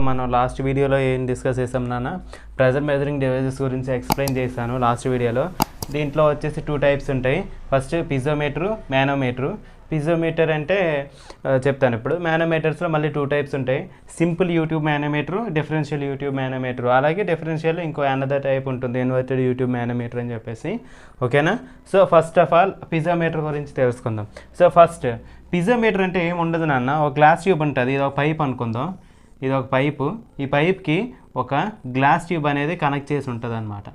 మనం లాస్ట్ వీడియోలో ఏం డిస్కస్ చేసాం నాన్న ప్రెజర్ మెజరింగ్ డివైజెస్ గురించి ఎక్స్ప్లెయిన్ చేశాను లాస్ట్ వీడియోలో. దీంట్లో వచ్చేసి 2 టైప్స్ ఉంటాయి. ఫస్ట్ పిజోమీటరు, మానోమీటరు. పిజోమీటర్ అంటే చెప్తాను ఇప్పుడు. మానోమీటర్స్లో మళ్ళీ 2 టైప్స్ ఉంటాయి. Simple U tube manometer, differential U tube manometer. అలాగే డిఫరెన్షియల్ ఇంకో అనదర్ టైప్ ఉంటుంది, ఇన్వర్టెడ్ యూట్యూబ్ మానోమీటర్ అని చెప్పేసి. ఓకేనా? So first of all piezometer గురించి తెలుసుకుందాం. సో ఫస్ట్ పిజోమీటర్ అంటే ఏమి ఉండదు నాన్న, ఒక గ్లాస్ ట్యూబ్ ఉంటుంది. ఇది ఒక పైప్ అనుకుందాం. ఇది ఒక పైపు. ఈ పైప్కి ఒక గ్లాస్ ట్యూబ్ అనేది కనెక్ట్ చేసి ఉంటుంది అన్నమాట.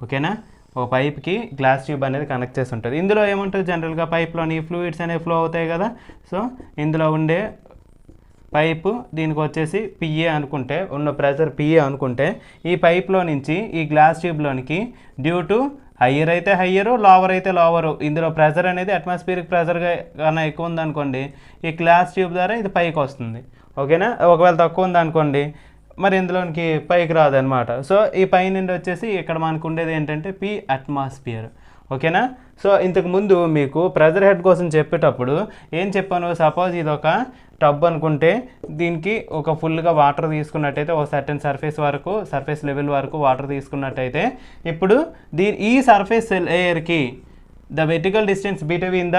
ఓకేనా? ఒక పైప్కి గ్లాస్ ట్యూబ్ అనేది కనెక్ట్ చేసి ఉంటుంది. ఇందులో ఏముంటుంది, జనరల్గా పైప్లోని ఫ్లూయిడ్స్ అనేవి ఫ్లో అవుతాయి కదా. సో ఇందులో ఉండే పైపు దీనికి వచ్చేసి పిఏ అనుకుంటే, ఉన్న ప్రెషర్ పిఏ అనుకుంటే, ఈ పైప్లో నుంచి ఈ గ్లాస్ ట్యూబ్లోనికి డ్యూ టు హయ్యర్ అయితే హయ్యరు, లోవర్ అయితే లోవరు, ఇందులో ప్రెషర్ అనేది అట్మాస్ఫియరిక్ ప్రెషర్గా కన్నా ఎక్కువ ఉందనుకోండి, ఈ గ్లాస్ ట్యూబ్ ద్వారా ఇది పైకి వస్తుంది. ఓకేనా? ఒకవేళ తక్కువ ఉందనుకోండి మరి ఇందులోనికి పైకి రాదనమాట. సో ఈ పై నుండి వచ్చేసి ఇక్కడ మనకు ఉండేది ఏంటంటే పి అట్మాస్ఫియర్. ఓకేనా? సో ఇంతకుముందు మీకు ప్రెజర్ హెడ్ కోసం చెప్పేటప్పుడు ఏం చెప్పాను, సపోజ్ ఇది ఒక టబ్ అనుకుంటే దీనికి ఒక ఫుల్గా వాటర్ తీసుకున్నట్టయితే, ఒక సర్టెన్ సర్ఫేస్ లెవెల్ వరకు వాటర్ తీసుకున్నట్టయితే, ఇప్పుడు ఈ సర్ఫేస్ లేయర్కి ద వెర్టికల్ డిస్టెన్స్ బిట్వీన్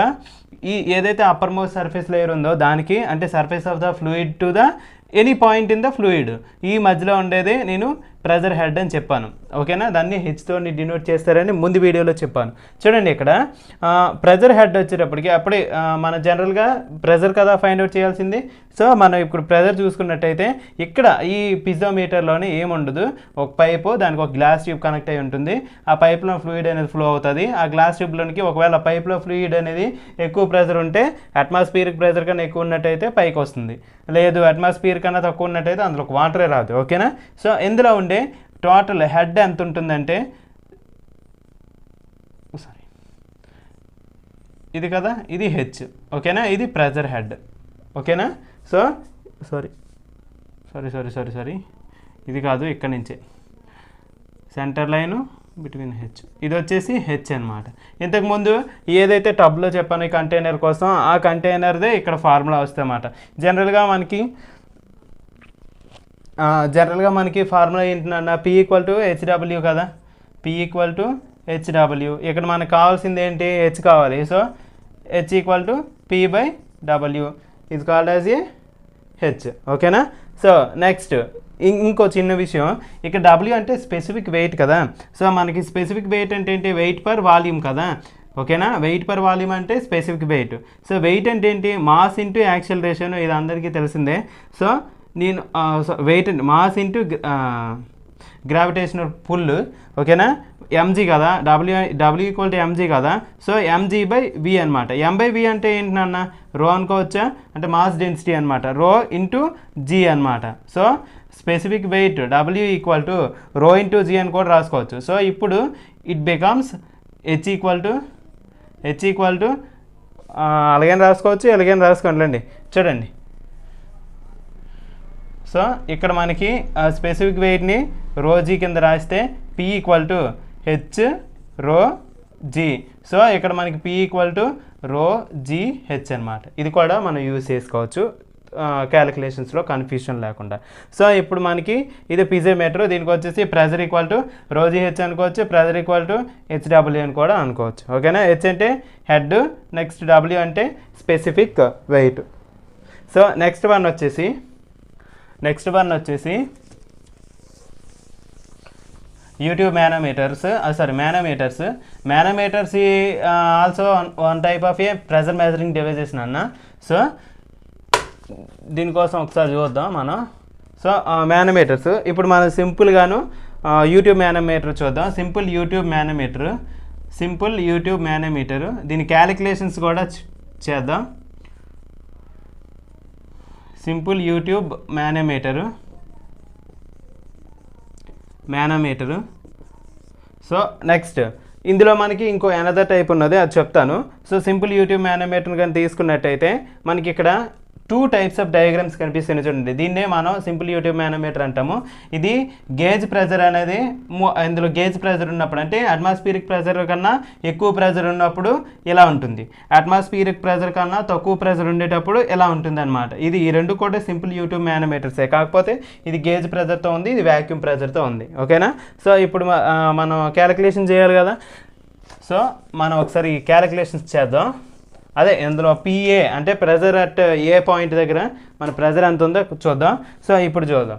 ఏదైతే అప్పర్ మోస్ట్ సర్ఫేస్ లేయర్ ఉందో దానికి, అంటే surface of the fluid to the any point in the fluid, ఈ మధ్యలో ఉండేది నేను ప్రెజర్ హెడ్ అని చెప్పాను. ఓకేనా? దాన్ని హెచ్తో డినోట్ చేస్తారని ముందు వీడియోలో చెప్పాను. చూడండి ఇక్కడ ప్రెజర్ హెడ్ వచ్చేటప్పటికి అప్పుడే మన జనరల్గా ప్రెజర్ కదా ఫైండ్ అవుట్ చేయాల్సింది. సో మనం ఇప్పుడు ప్రెజర్ చూసుకున్నట్టయితే ఇక్కడ ఈ పిజోమీటర్లోని ఏముండదు, ఒక పైపు, దానికి ఒక గ్లాస్ ట్యూబ్ కనెక్ట్ అయి ఉంటుంది. ఆ పైప్లో ఫ్లూయిడ్ అనేది ఫ్లో అవుతుంది. ఆ గ్లాస్ ట్యూబ్లోనికి ఒకవేళ పైప్లో ఫ్లూయిడ్ అనేది ఎక్కువ ప్రెజర్ ఉంటే, అట్మాస్ఫియరిక్ ప్రెజర్ కన్నా ఎక్కువ ఉన్నట్టయితే పైకి వస్తుంది. లేదు అట్మాస్ఫియర్ కన్నా తక్కువ ఉన్నట్టయితే అందులోకి వాటరే రాదు. ఓకేనా? సో ఇందులో ఉండే టోటల్ హెడ్ ఎంత ఉంటుందంటే, ఇది కదా, ఇది హెచ్. ఓకేనా? ఇది ప్రెజర్ హెడ్. ఓకేనా? సో సారీ ఇది కాదు, ఇక్కడ నుంచే సెంటర్ లైను బిట్వీన్ హెచ్, ఇది వచ్చేసి హెచ్ అనమాట. ఇంతకుముందు ఏదైతే టబ్లో చెప్పాను ఈ కంటైనర్ కోసం, ఆ కంటైనర్దే ఇక్కడ ఫార్ములా వస్తుంది అన్నమాట. జనరల్గా మనకి ఫార్ములా ఏంటన్నా, P = HW కదా, P = HW. ఇక్కడ మనకు కావాల్సింది ఏంటి, హెచ్ కావాలి. సో H = P/W ఇది కాల్డ్ యాజ్ ఏ హెచ్. ఓకేనా? సో నెక్స్ట్ ఇంకో చిన్న విషయం, ఇక్కడ W అంటే స్పెసిఫిక్ వెయిట్ కదా. సో మనకి స్పెసిఫిక్ వెయిట్ అంటే ఏంటి, వెయిట్ పర్ వాల్యూమ్ కదా. ఓకేనా? వెయిట్ పర్ వాల్యూమ్ అంటే స్పెసిఫిక్ వెయిట్. సో వెయిట్ అంటే ఏంటి, మాస్ ఇంటూ యాక్సిలరేషన్, ఇది అందరికీ తెలిసిందే. సో నేను weight mass into gravitational pull. ఓకేనా? mg కదా, W = mg కదా. సో mg/v అనమాట. m/v అంటే ఏంటన్నా, రో అనుకోవచ్చా, అంటే మాస్ డెన్సిటీ అనమాట, రో ఇంటూ జీ అనమాట. So specific wait W = rho into G అని కూడా రాసుకోవచ్చు. సో ఇప్పుడు ఇట్ బికమ్స్ H = అలాగైనా రాసుకోవచ్చు, ఎలాగైనా రాసుకోండి. చూడండి, సో ఇక్కడ మనకి స్పెసిఫిక్ వెయిట్ని ρg కింద రాస్తే P = H/ρg. సో ఇక్కడ మనకి P = ρgh అనమాట. ఇది కూడా మనం యూజ్ చేసుకోవచ్చు క్యాలిక్యులేషన్స్లో కన్ఫ్యూషన్ లేకుండా. సో ఇప్పుడు మనకి ఇది పిజోమీటర్, దీనికి వచ్చేసి ప్రెజర్ = ρgh అనుకోవచ్చు, ప్రెజర్ = HW అని కూడా అనుకోవచ్చు. ఓకేనా? హెచ్ అంటే హెడ్, నెక్స్ట్ W అంటే specific weight. So next one వచ్చేసి U tube manometers. Manometers also one type of a pressure measuring devices అన్న. సో దీనికోసం ఒకసారి చూద్దాం మనం. సో మానోమీటర్స్ ఇప్పుడు మనం సింపుల్గాను యూట్యూబ్ మానోమీటర్ చూద్దాం. సింపుల్ యూట్యూబ్ మానోమీటర్, దీని క్యాలిక్యులేషన్స్ కూడా చేద్దాం. Simple U tube manometer. So next ఇందులో మనకి ఇంకో అనదర్ టైప్ ఉన్నది, అది చెప్తాను. సో సింపుల్ యూట్యూబ్ మానోమీటర్ కానీ తీసుకున్నట్టయితే మనకి ఇక్కడ టూ టైప్స్ ఆఫ్ డయాగ్రామ్స్ కనిపిస్తున్నాయి చూడండి. దీన్నే మనం సింపుల్ యూట్యూబ్ మానోమీటర్ అంటాము. ఇది గేజ్ ప్రెజర్ అనేది ఇందులో గేజ్ ప్రెజర్ ఉన్నప్పుడు అంటే అట్మాస్ఫియరిక్ ప్రెజర్ కన్నా ఎక్కువ ప్రెజర్ ఉన్నప్పుడు ఇలా ఉంటుంది, అట్మాస్ఫియరిక్ ప్రెజర్ కన్నా తక్కువ ప్రెజర్ ఉండేటప్పుడు ఇలా ఉంటుంది అనమాట. ఇది ఈ రెండు కూడా సింపుల్ యూట్యూబ్ మానోమీటర్సే, కాకపోతే ఇది గేజ్ ప్రెజర్తో ఉంది, ఇది వ్యాక్యూమ్ ప్రెజర్తో ఉంది. ఓకేనా? సో ఇప్పుడు మనం క్యాలిక్యులేషన్ చేయాలి కదా. సో మనం ఒకసారి క్యాలిక్యులేషన్స్ చేద్దాం. అదే ఇందులో పిఏ అంటే ప్రెజర్ అట్ ఏ పాయింట్ దగ్గర మన ప్రెజర్ ఎంత ఉందో చూద్దాం. సో ఇప్పుడు చూద్దాం.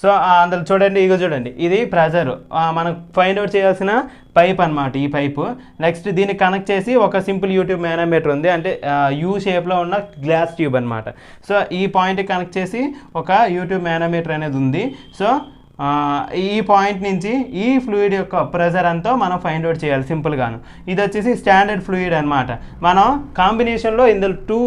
సో అందులో చూడండి, ఇగో చూడండి, ఇది ప్రెజర్ మనం ఫైండ్ అవుట్ చేయాల్సిన పైప్ అనమాట. ఈ పైపు నెక్స్ట్ దీన్ని కనెక్ట్ చేసి ఒక సింపుల్ యూట్యూబ్ మానోమీటర్ ఉంది, అంటే యూ షేప్లో ఉన్న గ్లాస్ ట్యూబ్ అనమాట. సో ఈ పాయింట్ కనెక్ట్ చేసి ఒక యూట్యూబ్ మానోమీటర్ అనేది ఉంది. సో ఈ పాయింట్ నుంచి ఈ ఫ్లూయిడ్ యొక్క ప్రెజర్ అంతా మనం ఫైండ్ అవుట్ చేయాలి సింపుల్గాను. ఇది వచ్చేసి స్టాండర్డ్ ఫ్లూయిడ్ అనమాట. మనం కాంబినేషన్లో ఇందులో టూ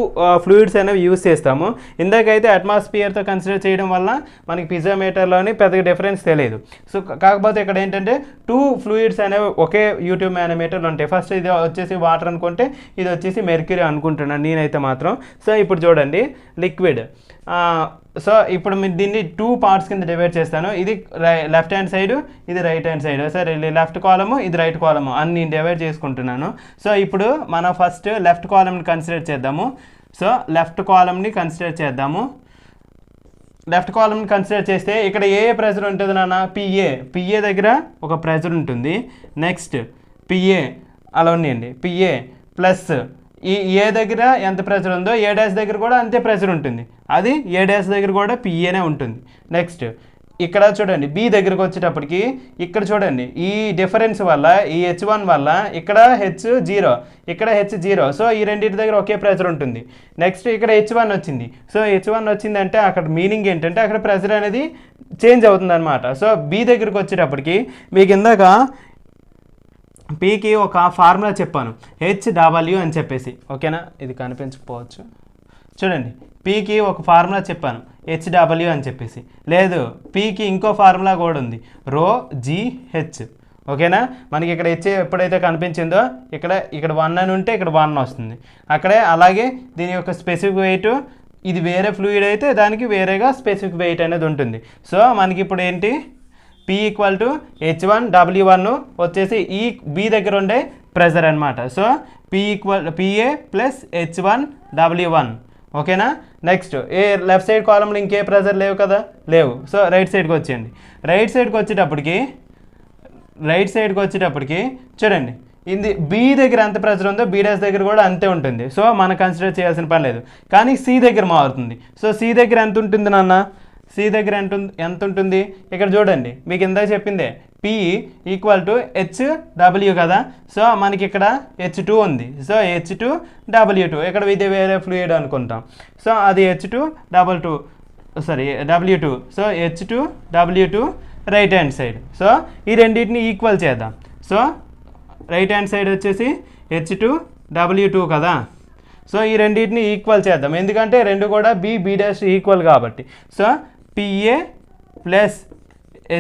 ఫ్లూయిడ్స్ అనేవి యూజ్ చేస్తాము. ఇందాకైతే అట్మాస్ఫియర్తో కన్సిడర్ చేయడం వల్ల మనకి పిజోమీటర్లోని పెద్దగా డిఫరెన్స్ తెలియదు. సో కాకపోతే ఇక్కడ ఏంటంటే టూ ఫ్లూయిడ్స్ అనేవి ఒకే యూట్యూబ్ మానోమీటర్లు ఉంటాయి. ఫస్ట్ ఇది వచ్చేసి వాటర్ అనుకుంటే ఇది వచ్చేసి మెర్క్యూరీ అనుకుంటున్నాను నేనైతే మాత్రం. సో ఇప్పుడు చూడండి, లిక్విడ్. సో ఇప్పుడు మీరు దీన్ని టూ పార్ట్స్ కింద డివైడ్ చేస్తాను. ఇది లెఫ్ట్ హ్యాండ్ సైడ్, ఇది రైట్ హ్యాండ్ సైడ్. సరే, లెఫ్ట్ కాలము, ఇది రైట్ కాలము అని నేను డివైడ్ చేసుకుంటున్నాను. సో ఇప్పుడు మనం ఫస్ట్ లెఫ్ట్ కాలమ్ని కన్సిడర్ చేద్దాము. సో లెఫ్ట్ కాలమ్ని కన్సిడర్ చేద్దాము. లెఫ్ట్ కాలమ్ని కన్సిడర్ చేస్తే ఇక్కడ ఏ ప్రెజర్ ఉంటుంది నాన్న? పిఏ దగ్గర ఒక ప్రెజర్ ఉంటుంది. నెక్స్ట్ పిఏ అలా ఉన్నాయండి, పిఏ ప్లస్ ఈ ఏ దగ్గర ఎంత ప్రెజర్ ఉందో ఏ డాష్ దగ్గర కూడా అంతే ప్రెజర్ ఉంటుంది, అది ఏ డాష్ దగ్గర కూడా పిఏనే ఉంటుంది. నెక్స్ట్ ఇక్కడ చూడండి, బి దగ్గరకు వచ్చేటప్పటికి ఇక్కడ చూడండి, ఈ డిఫరెన్స్ వల్ల ఈ H1 వల్ల ఇక్కడ H0, ఇక్కడ H0. సో ఈ రెండింటి దగ్గర ఒకే ప్రెజర్ ఉంటుంది. నెక్స్ట్ ఇక్కడ H1 వచ్చింది. సో H1 వచ్చిందంటే అక్కడ మీనింగ్ ఏంటంటే అక్కడ ప్రెజర్ అనేది చేంజ్ అవుతుంది అనమాట. సో బి దగ్గరకు వచ్చేటప్పటికి మీకు ఇందాక పీకి ఒక ఫార్ములా చెప్పాను, HW అని చెప్పేసి. ఓకేనా? ఇది కనిపించకపోవచ్చు, చూడండి, పీకి ఒక ఫార్ములా చెప్పాను HW అని చెప్పేసి. లేదు, పీకి ఇంకో ఫార్ములా కూడా ఉంది, ρGH. ఓకేనా? మనకి ఇక్కడ హెచ్ ఎప్పుడైతే కనిపించిందో ఇక్కడ 1 అని ఉంటే ఇక్కడ 1 వస్తుంది అక్కడే. అలాగే దీని యొక్క స్పెసిఫిక్ వెయిట్, ఇది వేరే ఫ్లూయిడ్ అయితే దానికి వేరేగా స్పెసిఫిక్ వెయిట్ అనేది ఉంటుంది. సో మనకి ఇప్పుడు ఏంటి, P equal to H1 W1 వచ్చేసి ఈ బి దగ్గర ఉండే ప్రెజర్ అనమాట. So PA plus H1 W1. ఓకేనా? నెక్స్ట్ లెఫ్ట్ సైడ్ కాలంలో ఇంకే ప్రెజర్ లేవు కదా, లేవు. సో రైట్ సైడ్కి వచ్చేయండి. రైట్ సైడ్కి వచ్చేటప్పటికి చూడండి, ఇది బి దగ్గర ఎంత ప్రెజర్ ఉందో బి డాష్ దగ్గర కూడా అంతే ఉంటుంది. సో మనం కన్సిడర్ చేయాల్సిన పని లేదు. కానీ సి దగ్గర మారుతుంది. సో సి దగ్గర ఎంత ఉంటుంది నాన్న? సి దగ్గర ఎంత ఉంటుంది? ఇక్కడ చూడండి, మీకు ఇందాక చెప్పిందే P ఈక్వల్ టు HW కదా. సో మనకి ఇక్కడ H2 ఉంది. సో H2W2, ఇక్కడ ఇది వేరే ఫ్లూయిడ్ అనుకుంటాం. సో అది W2. So H2W2 right hand side. So ఈ రెండింటిని ఈక్వల్ చేద్దాం. సో రైట్ హ్యాండ్ సైడ్ వచ్చేసి H2W2 కదా. సో ఈ రెండింటిని ఈక్వల్ చేద్దాం, ఎందుకంటే రెండు కూడా బి డాష్ ఈక్వల్ కాబట్టి. So PA plus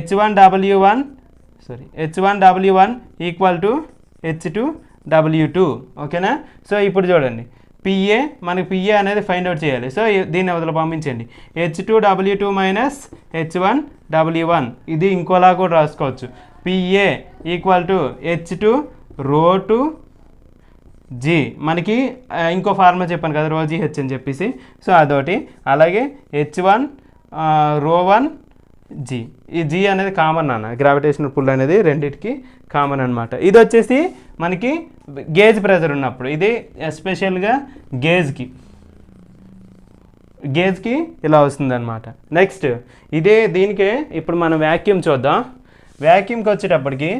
H1W1 equal to H2W2. ఓకేనా? సో ఇప్పుడు చూడండి, మనకి PA అనేది ఫైండ్ అవుట్ చేయాలి. సో దీన్ని వదిలి పంపించండి, H2W2 మైనస్ H1W1. ఇది ఇంకోలా కూడా రాసుకోవచ్చు, PA equal to H2 ρ2 G. మనకి ఇంకో ఫార్ములా చెప్పాను కదా, ρGH అని చెప్పేసి. సో అదొకటి. అలాగే H1 ρ1 G. ఈ G అనేది కామన్ అన్న, గ్రావిటేషనల్ పుల్ అనేది రెండింటికి కామన్ అనమాట. ఇది వచ్చేసి మనకి గేజ్ ప్రెజర్ ఉన్నప్పుడు, ఇది ఎస్పెషల్గా గేజ్కి ఇలా వస్తుంది అనమాట. నెక్స్ట్ దీనికే ఇప్పుడు మనం వ్యాక్యూమ్ చూద్దాం. వ్యాక్యూమ్కి వచ్చేటప్పటికి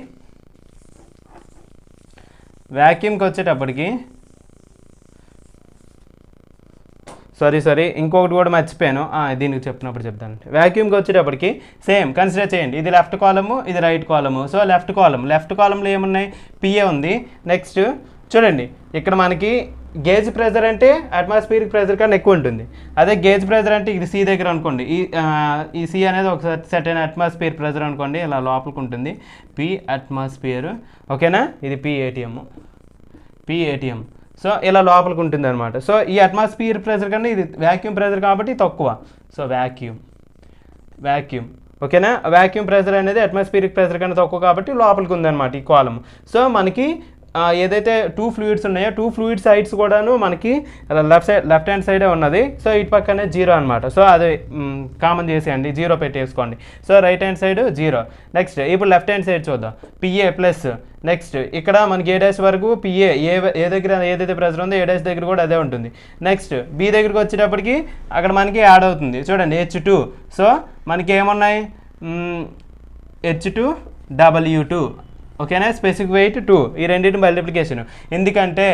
సారీ ఇంకొకటి కూడా మర్చిపోయాను, దీనికి చెప్పినప్పుడు చెప్తాను. వ్యాక్యూమ్కి వచ్చేటప్పటికి సేమ్ కన్సిడర్ చేయండి, ఇది లెఫ్ట్ కాలము, ఇది రైట్ కాలము. సో లెఫ్ట్ కాలంలో ఏమున్నాయి? PA ఉంది. నెక్స్ట్ చూడండి, ఇక్కడ మనకి గేజ్ ప్రెజర్ అంటే అట్మాస్ఫియరిక్ ప్రెజర్ కన్నా ఎక్కువ ఉంటుంది. అదే గేజ్ ప్రెజర్ అంటే ఇది సి దగ్గర అనుకోండి, ఈ సి అనేది ఒక సర్టెన్ అట్మాస్ఫియర్ ప్రెజర్ అనుకోండి, ఇలా లోపలికి ఉంటుంది, P అట్మాస్ఫియర్. ఓకేనా? ఇది PATM. సో ఇలా లోపలికి ఉంటుంది అనమాట. సో ఈ అట్మాస్ఫియర్ ప్రెషర్ కన్నా ఇది వ్యాక్యూమ్ ప్రెషర్ కాబట్టి తక్కువ. సో వ్యాక్యూమ్ ఓకేనా. వ్యాక్యూమ్ ప్రెషర్ అనేది అట్మాస్ఫియరిక్ ప్రెషర్ కన్నా తక్కువ కాబట్టి లోపలికి ఉందన్నమాట ఈ కాలమ్. సో మనకి ఏదైతే 2 ఫ్లూయిడ్స్ ఉన్నాయో 2 ఫ్లూయిడ్ సైడ్స్ కూడాను మనకి లెఫ్ట్ హ్యాండ్ సైడే ఉన్నది. సో ఇటు పక్కనే 0 అనమాట. సో అది కామన్ చేసేయండి, 0 పెట్టేసుకోండి. So right hand side 0. Next ఇప్పుడు లెఫ్ట్ హ్యాండ్ సైడ్ చూద్దాం. PA ప్లస్ నెక్స్ట్ ఇక్కడ మనకి A' వరకు PA ఏ దగ్గర ఏదైతే ప్రెషర్ ఉందో A' దగ్గర కూడా అదే ఉంటుంది. నెక్స్ట్ B దగ్గరికి వచ్చేటప్పటికి అక్కడ మనకి యాడ్ అవుతుంది చూడండి H2. సో మనకి ఏమున్నాయి H2 W2 ఓకేనా. స్పెసిఫిక్ వెయిట్ 2 ఈ రెండింటి మల్టిప్లికేషన్. ఎందుకంటే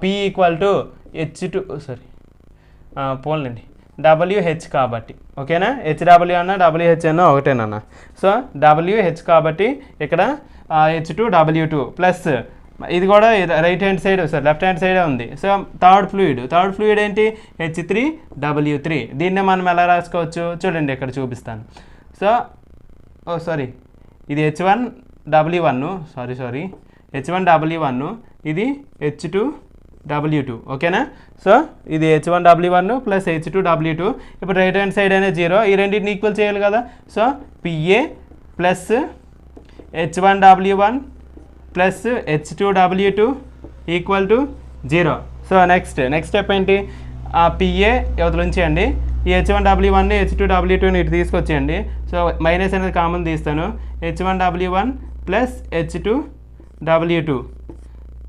P equal to H2 పోన్లండి WH కాబట్టి ఓకేనా. HW అన్న WH అన్న ఒకటేనన్నా. సో WH కాబట్టి ఇక్కడ H2 W2 ప్లస్ ఇది కూడా right hand side left hand సైడే ఉంది. సో థర్డ్ ఫ్లూయిడ్ ఏంటి H3 W3. దీన్నే మనం ఎలా రాసుకోవచ్చు చూడండి ఇక్కడ చూపిస్తాను. సో ఇది H1 W1 H1 W1 ఇది H2 W2 ఓకేనా. సో ఇది H1 W1 plus H2 W2. ఇప్పుడు రైట్ హ్యాండ్ సైడ్ అనేది 0. ఈ రెండింటిని ఈక్వల్ చేయాలి కదా. So PA plus H1 W1 plus H2 W2 equal to 0. So next step ఏంటి PA యువతల ఉంచేయండి. ఈ H1 W1 H2 W2ని ఇటు తీసుకొచ్చేయండి. సో మైనస్ అనేది కామన్ తీస్తాను. H1 W1 plus H2 W2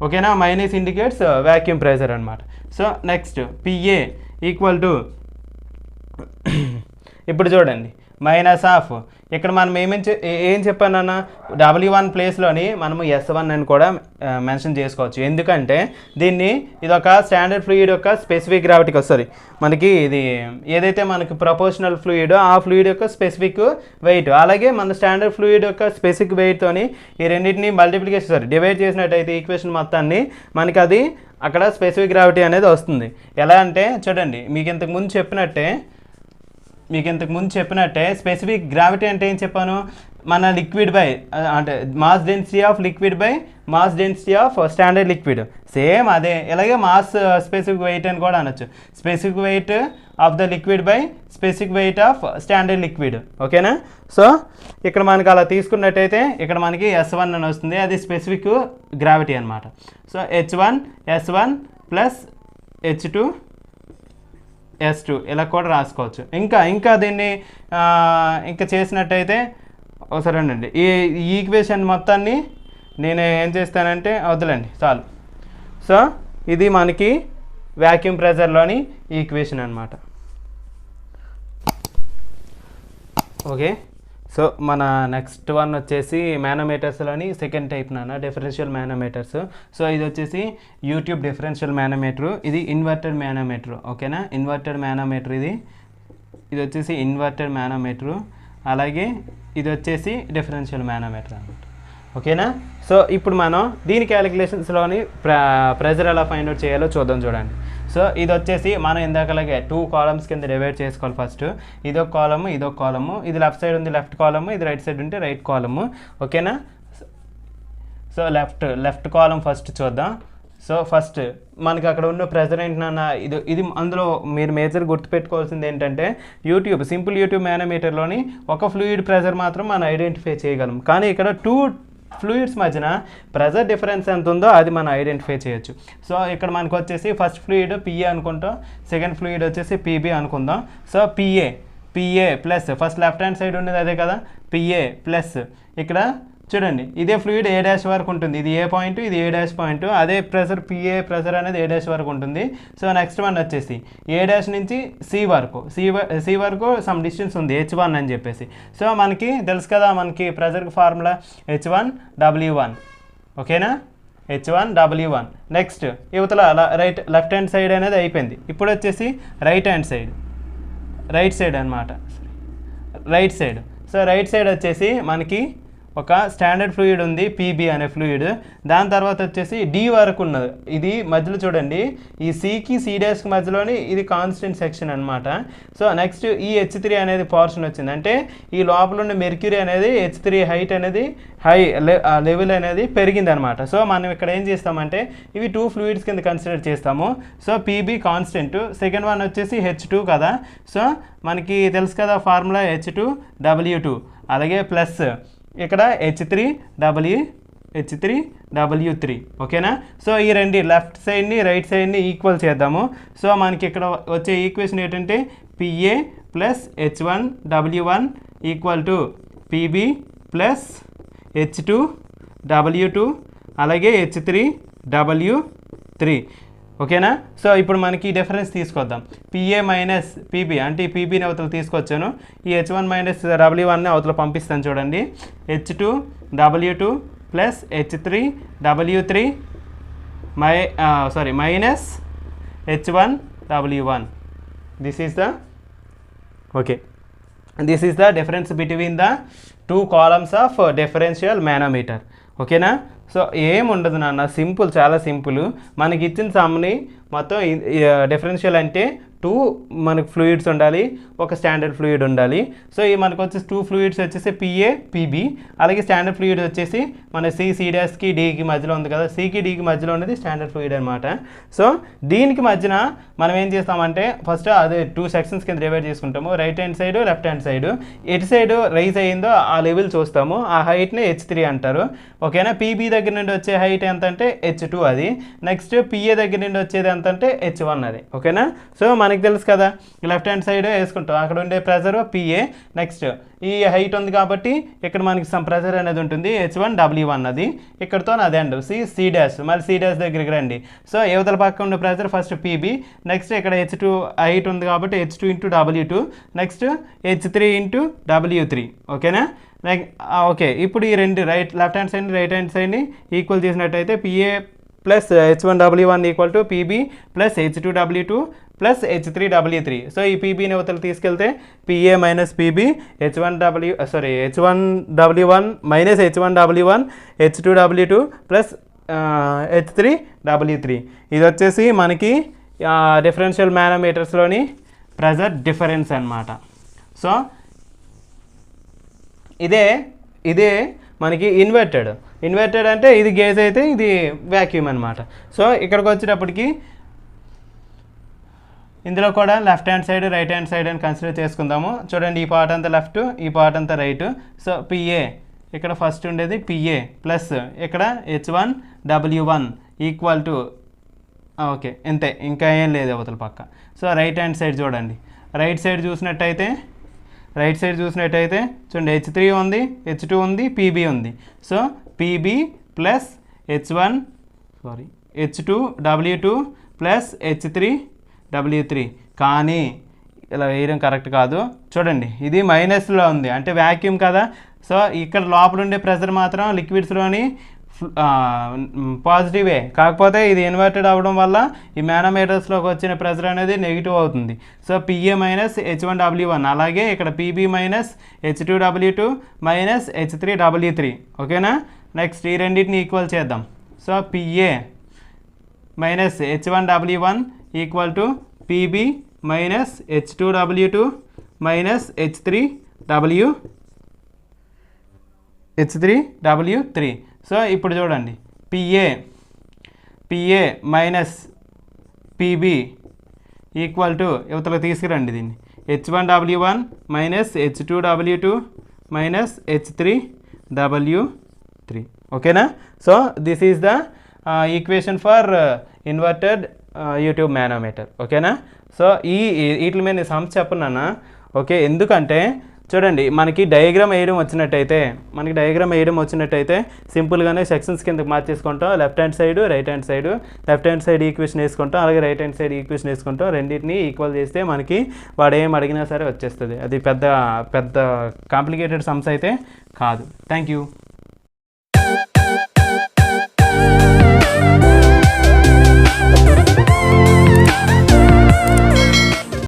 ఓకేనా. మైనస్ ఇండికేట్స్ వ్యాక్యూమ్ ప్రెషర్ అనమాట. So next PA equal to ఇప్పుడు చూడండి మైనస్ ఆఫ్ ఇక్కడ మనం ఏం చెప్పానన్నా W1 ప్లేస్లోని మనము S1 అని కూడా మెన్షన్ చేసుకోవచ్చు. ఎందుకంటే ఇది ఒక స్టాండర్డ్ ఫ్లూయిడ్ యొక్క స్పెసిఫిక్ గ్రావిటీకి మనకి ఇది ఏదైతే మనకి ప్రపోర్షనల్ ఫ్లూయిడ్ ఆ ఫ్లూయిడ్ యొక్క స్పెసిఫిక్ వెయిట్, అలాగే మన స్టాండర్డ్ ఫ్లూయిడ్ యొక్క స్పెసిఫిక్ వెయిట్తోని ఈ రెండింటిని మల్టిప్లికేషన్ డివైడ్ చేసినట్టయితే ఈక్వేషన్ మొత్తాన్ని మనకి అది అక్కడ స్పెసిఫిక్ గ్రావిటీ అనేది వస్తుంది. ఎలా అంటే చూడండి మీకు ఇంతకు ముందు చెప్పినట్టే స్పెసిఫిక్ గ్రావిటీ అంటే ఏం చెప్పాను, మన లిక్విడ్ బై అంటే mass density of liquid by mass density of standard liquid. Same అదే ఇలాగే మాస్ స్పెసిఫిక్ వెయిట్ అని కూడా అనొచ్చు. Specific weight of the liquid by specific weight of standard liquid ఓకేనా. సో ఇక్కడ మనకి అలా తీసుకున్నట్టయితే ఇక్కడ మనకి S1 అని వస్తుంది, అది స్పెసిఫిక్ గ్రావిటీ అనమాట. So H1 S1 plus H2 S2 ఇలా కూడా రాసుకోవచ్చు. ఇంకా దీన్ని ఇంకా చేసినట్టయితే అవసరండి ఈ ఈక్వేషన్ మొత్తాన్ని నేను ఏం చేస్తానంటే వద్దులండి చాలు. సో ఇది మనకి వ్యాక్యూమ్ ప్రెషర్లోని ఈక్వేషన్ అనమాట. ఓకే. సో మన నెక్స్ట్ వన్ వచ్చేసి మ్యానోమీటర్స్లోని సెకండ్ టైప్ డిఫరెన్షియల్ మ్యానోమీటర్స్. సో ఇది వచ్చేసి యూట్యూబ్ డిఫరెన్షియల్ మ్యానోమీటర్, ఇది ఇన్వర్టెడ్ మ్యానోమీటర్ ఓకేనా. ఇన్వర్టెడ్ మ్యానోమీటర్ ఇది వచ్చేసి ఇన్వర్టెడ్ మ్యానోమీటర్, అలాగే ఇది వచ్చేసి డిఫరెన్షియల్ మ్యానోమీటర్ అనమాట ఓకేనా. సో ఇప్పుడు మనం దీని క్యాలిక్యులేషన్స్లోని ప్రెజర్ ఎలా ఫైండ్ అవుట్ చేయాలో చూడండి. సో ఇది వచ్చేసి మనం ఇందాకలాగే 2 కాలమ్స్ కింద డివైడ్ చేసుకోవాలి. ఫస్ట్ ఇదొక కాలము ఇదొక కాలము, ఇది లెఫ్ట్ సైడ్ ఉంది లెఫ్ట్ కాలము, ఇది రైట్ సైడ్ ఉంటే రైట్ కాలము ఓకేనా. సో లెఫ్ట్ కాలం ఫస్ట్ చూద్దాం. సో ఫస్ట్ మనకి అక్కడ ఉన్న ప్రెజర్ ఏంటన్నా ఇది అందులో మీరు మేజర్ గుర్తుపెట్టుకోవాల్సింది ఏంటంటే సింపుల్ యూట్యూబ్ మ్యానోమీటర్లోని ఒక ఫ్లూయిడ్ ప్రెజర్ మాత్రం మనం ఐడెంటిఫై చేయగలం, కానీ ఇక్కడ 2 ఫ్లూయిడ్స్ మధ్యన ప్రెజర్ డిఫరెన్స్ ఎంత ఉందో అది మనం ఐడెంటిఫై చేయొచ్చు. సో ఇక్కడ మనకు వచ్చేసి ఫస్ట్ ఫ్లూయిడ్ PA అనుకుంటాం, సెకండ్ ఫ్లూయిడ్ వచ్చేసి PB అనుకుందాం. So PA plus first left hand side ఉండేది అదే కదా, PA ప్లస్ ఇక్కడ చూడండి ఇదే ఫ్లూయిడ్ A' వరకు ఉంటుంది, ఇది A పాయింట్ ఇది A' పాయింట్, అదే ప్రెషర్ PA ప్రెషర్ అనేది A' వరకు ఉంటుంది. సో నెక్స్ట్ వన్ వచ్చేసి A' నుంచి C వరకు సమ్ డిస్టెన్స్ ఉంది H1 అని చెప్పేసి. సో మనకి తెలుసు కదా మనకి ప్రెషర్కి ఫార్ములా H1 W1 ఓకేనా, H1 W1. నెక్స్ట్ యువతల లెఫ్ట్ హ్యాండ్ సైడ్ అనేది అయిపోయింది. ఇప్పుడు వచ్చేసి రైట్ సైడ్ అనమాట, right side. So right side వచ్చేసి మనకి ఒక స్టాండర్డ్ ఫ్లూయిడ్ ఉంది పీబీ అనే ఫ్లూయిడ్. దాని తర్వాత వచ్చేసి డి వరకు ఉన్నది. ఇది మధ్యలో చూడండి, ఈ సికి సి డాష్కి మధ్యలోని ఇది కాన్స్టెంట్ సెక్షన్ అనమాట. సో నెక్స్ట్ ఈ H3 అనేది పోర్షన్ వచ్చింది. అంటే ఈ లోపల ఉన్న మెర్క్యూరీ అనేది H3 హైట్ అనేది లెవెల్ అనేది పెరిగింది అనమాట. సో మనం ఇక్కడ ఏం చేస్తామంటే ఇవి 2 ఫ్లూయిడ్స్ కింద కన్సిడర్ చేస్తాము. So PB constant, second one వచ్చేసి H2 కదా. సో మనకి తెలుసు కదా ఫార్ములా H2W2, అలాగే ప్లస్ ఇక్కడ H3W3, ఓకేనా. సో ఈ రెండు లెఫ్ట్ సైడ్ని రైట్ సైడ్ని ఈక్వల్ చేద్దాము. సో మనకి ఇక్కడ వచ్చే ఈక్వేషన్ ఏంటంటే PA plus H1W1 equal to PB plus H2W2 అలాగే H3W3, ఓకేనా. సో ఇప్పుడు మనకి డిఫరెన్స్ తీసుకొద్దాం. PA మైనస్ PB అంటే ఈ PBని అవతల తీసుకొచ్చాను. ఈ H1 మైనస్ W1ని అవతల పంపిస్తాను చూడండి. H2W2 plus H3W3 minus H1W1. This is the difference between the 2 columns of differential manometer, ఓకేనా. సో ఏముండదు నాన్న, సింపుల్, చాలా సింపుల్. మనకి ఇచ్చిన సమ్ని మొత్తం డిఫరెన్షియల్ అంటే 2 మనకు ఫ్లూయిడ్స్ ఉండాలి, ఒక స్టాండర్డ్ ఫ్లూయిడ్ ఉండాలి. సో ఈ మనకు వచ్చేసి 2 ఫ్లూయిడ్స్ వచ్చేసి PA PB, అలాగే స్టాండర్డ్ ఫ్లూయిడ్ వచ్చేసి మన C డాష్కి Dకి మధ్యలో ఉంది కదా, Cకి Dకి మధ్యలో ఉన్నది స్టాండర్డ్ ఫ్లూయిడ్ అనమాట. సో దీనికి మధ్యన మనం ఏం చేస్తామంటే ఫస్ట్ అదే 2 సెక్షన్స్ కింద డివైడ్ చేసుకుంటాము. Right hand side, left hand side. ఎటు సైడ్ రైజ్ అయ్యిందో ఆ లెవెల్ చూస్తాము, ఆ హైట్ని H3 అంటారు, ఓకేనా. PB దగ్గర నుండి వచ్చే హైట్ ఎంత అంటే H2 అది. నెక్స్ట్ PA దగ్గర నుండి వచ్చేది ఎంత అంటే H1 అది, ఓకేనా. సో మనకి తెలుసు కదా, లెఫ్ట్ హ్యాండ్ సైడ్ వేసుకుంటాం, అక్కడ ఉండే ప్రెజర్ PA. నెక్స్ట్ ఈ హైట్ ఉంది కాబట్టి ఇక్కడ మనకి సమ్ ప్రెజర్ అనేది ఉంటుంది H1W1 అది, ఇక్కడతో అది ఎండ్ C డాష్. మళ్ళీ C డాష్ దగ్గరికి రండి. సో యువతల పక్క ఉండే ప్రెజర్ ఫస్ట్ PB, నెక్స్ట్ ఇక్కడ H2 హైట్ ఉంది కాబట్టి H2 into W2, next H3 into W3, ఓకేనా. ఓకే, ఇప్పుడు ఈ రెండు లెఫ్ట్ హ్యాండ్ సైడ్ని రైట్ హ్యాండ్ సైడ్ని ఈక్వల్ చేసినట్టయితే PA plus H1W1 equal to PB plus H2W2 plus H3W3. So ఈ PBని అవతల తీసుకెళ్తే PA minus PB H1W1 minus H1W1 H2W2 plus H3W3. ఇది వచ్చేసి మనకి డిఫరెన్షియల్ మానోమీటర్స్లోని ప్రెజర్ డిఫరెన్స్ అన్నమాట. సో ఇదే మనకి ఇన్వర్టెడ్ అంటే ఇది గేజ్ అయితే ఇది వ్యాక్యూమ్ అనమాట. సో ఇక్కడికి వచ్చేటప్పటికి ఇందులో కూడా left hand side right hand side అని కన్సిడర్ చేసుకుందాము. చూడండి, ఈ పార్ట్ అంతా లెఫ్ట్, ఈ పార్ట్ అంతా రైట్. సో PA ఇక్కడ ఫస్ట్ ఉండేది PA ప్లస్ ఇక్కడ H1W1 ఈక్వల్ టు, ఓకే ఇంతే, ఇంకా ఏం లేదు అవతల పక్క. సో రైట్ హ్యాండ్ సైడ్ చూడండి, రైట్ సైడ్ చూసినట్టయితే చూడండి H3 ఉంది, H2 ఉంది, PB ఉంది. So PB plus H2W2 plus H3W3. కానీ ఇలా వేయడం కరెక్ట్ కాదు. చూడండి, ఇది మైనస్లో ఉంది అంటే వ్యాక్యూమ్ కదా. సో ఇక్కడ లోపల ఉండే ప్రెజర్ మాత్రం లిక్విడ్స్లోని పాజిటివే, కాకపోతే ఇది ఇన్వర్టెడ్ అవ్వడం వల్ల ఈ మానోమీటర్స్లోకి వచ్చిన ప్రెజర్ అనేది నెగిటివ్ అవుతుంది. సో PA మైనస్ H1W1, అలాగే ఇక్కడ PB minus H2W2 minus H3W3, ఓకేనా. నెక్స్ట్ ఈ రెండింటిని ఈక్వల్ చేద్దాం. So PA minus H1W1 equal to PB minus H2W2 minus H3W3. So ఇప్పుడు చూడండి, PA minus PB equal to యువతలకు తీసుకురండి దీన్ని H1W1 minus H2W2 minus H3W3, ఓకేనా. So this is the equation for inverted U tube manometer, ఓకేనా. So వీటి మీద నేను సమ్స్ చెప్పన్నానా, ఓకే. ఎందుకంటే చూడండి, మనకి డయాగ్రామ్ వేయడం వచ్చినట్టయితే సింపుల్గానే సెక్షన్స్ కిందకి మార్చేసుకుంటాం. Left hand side right hand side, left hand side equation వేసుకుంటాం, అలాగే రైట్ హ్యాండ్ సైడ్ ఈక్వేషన్ వేసుకుంటాం. రెండింటిని ఈక్వల్ చేస్తే మనకి వాడు ఏం అడిగినా సరే వచ్చేస్తుంది. అది పెద్ద కాంప్లికేటెడ్ సమ్స్ అయితే కాదు. Thank you.